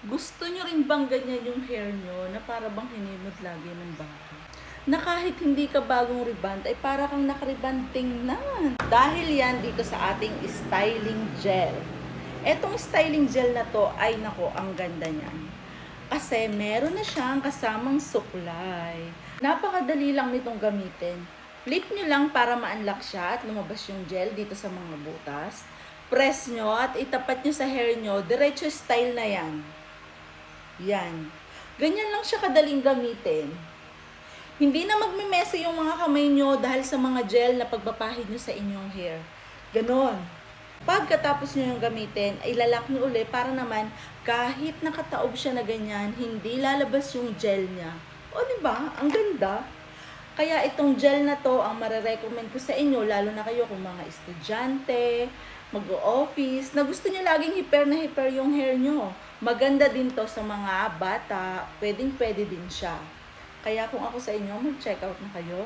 Gusto nyo rin bang ganyan yung hair nyo na para bang hinimod lagi ng bago? Na kahit hindi ka bagong reband ay para kang nakariband tingnan. Dahil yan dito sa ating styling gel. Etong styling gel na to ay nako ang ganda niyan. Kasi meron na siyang kasamang suklay. Napakadali lang nitong gamitin. Flip nyo lang para ma-unlock siya at lumabas yung gel dito sa mga butas. Press nyo at itapat nyo sa hair nyo. Diretso style na yan. Yan. Ganyan lang siya kadaling gamitin. Hindi na magmimesa yung mga kamay nyo dahil sa mga gel na pagbapahid nyo sa inyong hair. Ganon. Pagkatapos nyo yung gamitin, ay lalak nyo uli para naman kahit nakataob siya na ganyan, hindi lalabas yung gel niya. O diba? Ang ganda. Kaya itong gel na to ang marirecommend ko sa inyo, lalo na kayo kung mga estudyante, mag-o-office, na gusto nyo laging hiper na hiper yung hair nyo. Maganda din to sa mga bata, pwedeng pwede din siya. Kaya kung ako sa inyo, mag-check out na kayo.